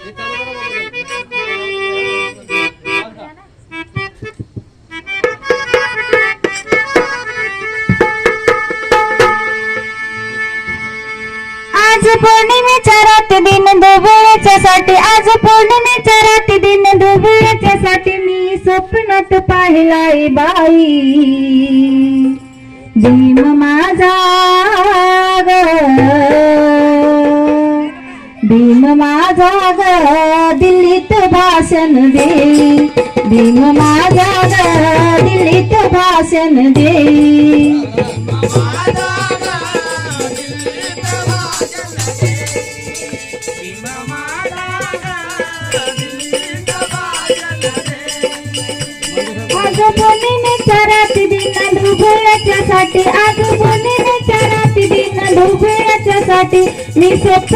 आज पौर्णिमेच्या रात्री दिन दुबळ्याच्यासाठी, आज पौर्णिमेच्या रात्री दिन दुबळ्याच्यासाठी मी स्वप्नात पाहिलाय बाई भीम माझा ग, भीम माझा ग दिल्लीत भाषण दे, भीम माझा ग दिल्लीत भाषण दे। आज पौर्णिमेच्या रात्री दिन दुबळ्याच्यासाठी, आज पौर्णिमेच्या रात्री दिन दुबळ्याच्यासाठी मी स्वप्न